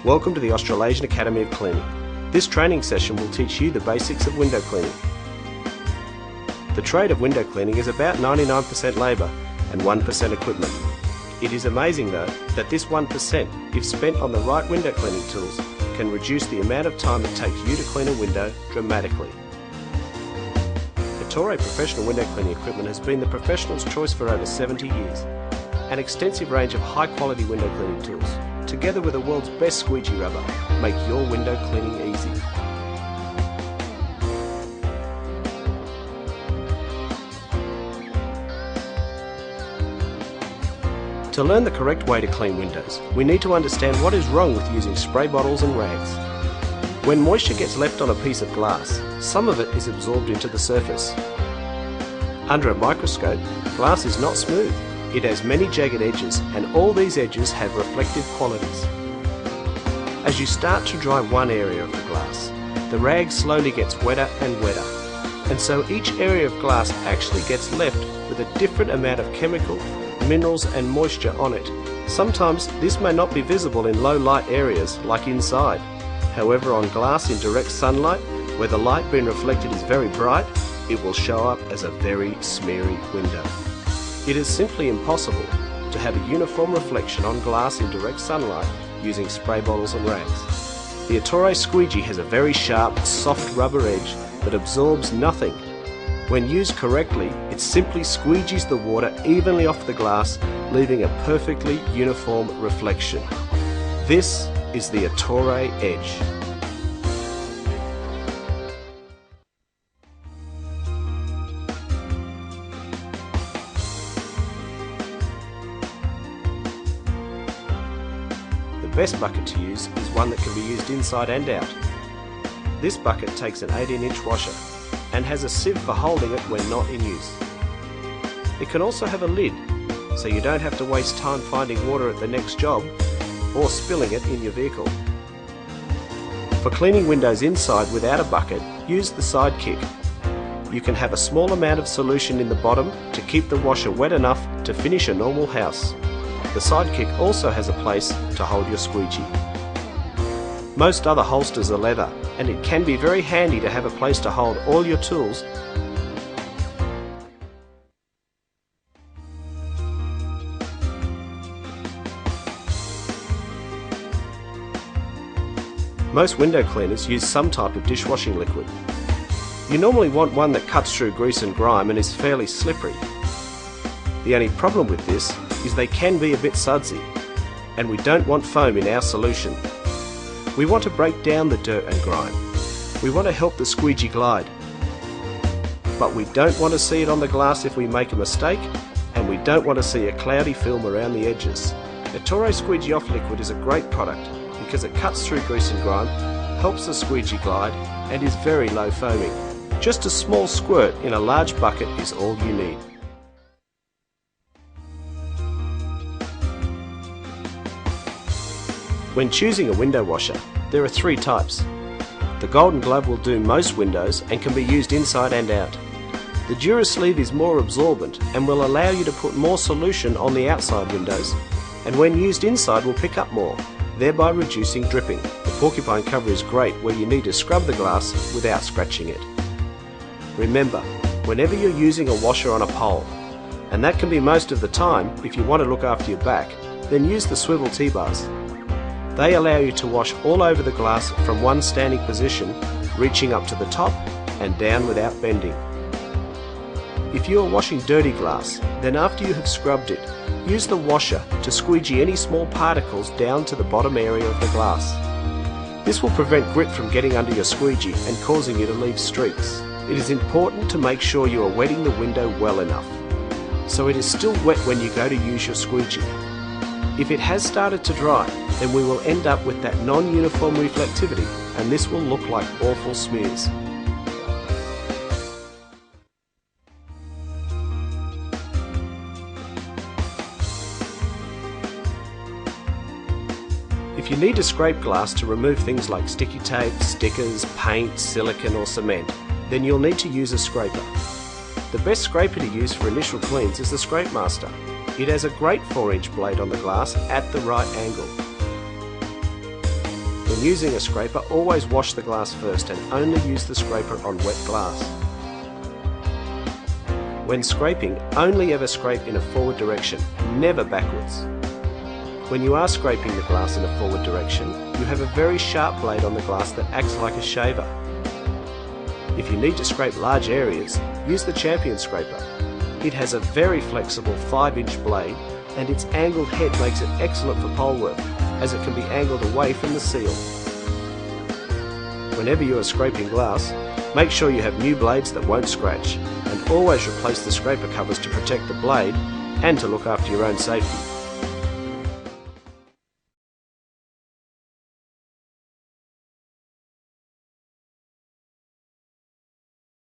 Welcome to the Australasian Academy of Cleaning. This training session will teach you the basics of window cleaning. The trade of window cleaning is about 99% labour and 1% equipment. It is amazing though that this 1%, if spent on the right window cleaning tools, can reduce the amount of time it takes you to clean a window dramatically. Ettore professional window cleaning equipment has been the professional's choice for over 70 years. An extensive range of high quality window cleaning tools, together with the world's best squeegee rubber, make your window cleaning easy. To learn the correct way to clean windows, we need to understand what is wrong with using spray bottles and rags. When moisture gets left on a piece of glass, some of it is absorbed into the surface. Under a microscope, glass is not smooth. It has many jagged edges, and all these edges have reflective qualities. As you start to dry one area of the glass, the rag slowly gets wetter and wetter, and so each area of glass actually gets left with a different amount of chemical, minerals and moisture on it. Sometimes this may not be visible in low light areas like inside. However, on glass in direct sunlight, where the light being reflected is very bright, it will show up as a very smeary window. It is simply impossible to have a uniform reflection on glass in direct sunlight using spray bottles and rags. The Ettore squeegee has a very sharp, soft rubber edge that absorbs nothing. When used correctly, it simply squeegees the water evenly off the glass, leaving a perfectly uniform reflection. This is the Ettore edge. The best bucket to use is one that can be used inside and out. This bucket takes an 18-inch washer and has a sieve for holding it when not in use. It can also have a lid, so you don't have to waste time finding water at the next job or spilling it in your vehicle. For cleaning windows inside without a bucket, use the Sidekick. You can have a small amount of solution in the bottom to keep the washer wet enough to finish a normal house. The Sidekick also has a place to hold your squeegee. Most other holsters are leather, and it can be very handy to have a place to hold all your tools. Most window cleaners use some type of dishwashing liquid. You normally want one that cuts through grease and grime and is fairly slippery. The only problem with this is they can be a bit sudsy, and we don't want foam in our solution. We want to break down the dirt and grime. We want to help the squeegee glide. But we don't want to see it on the glass if we make a mistake, and we don't want to see a cloudy film around the edges. Ettore Squeegee Off Liquid is a great product because it cuts through grease and grime, helps the squeegee glide, and is very low foaming. Just a small squirt in a large bucket is all you need. When choosing a window washer, there are three types. The Golden Glove will do most windows and can be used inside and out. The DuraSleeve is more absorbent and will allow you to put more solution on the outside windows, and when used inside will pick up more, thereby reducing dripping. The Porcupine cover is great where you need to scrub the glass without scratching it. Remember, whenever you're using a washer on a pole, and that can be most of the time if you want to look after your back, then use the swivel T-bars. They allow you to wash all over the glass from one standing position, reaching up to the top and down without bending. If you are washing dirty glass, then after you have scrubbed it, use the washer to squeegee any small particles down to the bottom area of the glass. This will prevent grit from getting under your squeegee and causing you to leave streaks. It is important to make sure you are wetting the window well enough, so it is still wet when you go to use your squeegee. If it has started to dry, then we will end up with that non-uniform reflectivity, and this will look like awful smears. If you need to scrape glass to remove things like sticky tape, stickers, paint, silicone or cement, then you'll need to use a scraper. The best scraper to use for initial cleans is the Scrape Master. It has a great 4-inch blade on the glass at the right angle. When using a scraper, always wash the glass first and only use the scraper on wet glass. When scraping, only ever scrape in a forward direction, never backwards. When you are scraping the glass in a forward direction, you have a very sharp blade on the glass that acts like a shaver. If you need to scrape large areas, use the Champion scraper. It has a very flexible 5-inch blade, and its angled head makes it excellent for pole work, as it can be angled away from the seal. Whenever you are scraping glass, make sure you have new blades that won't scratch, and always replace the scraper covers to protect the blade and to look after your own safety.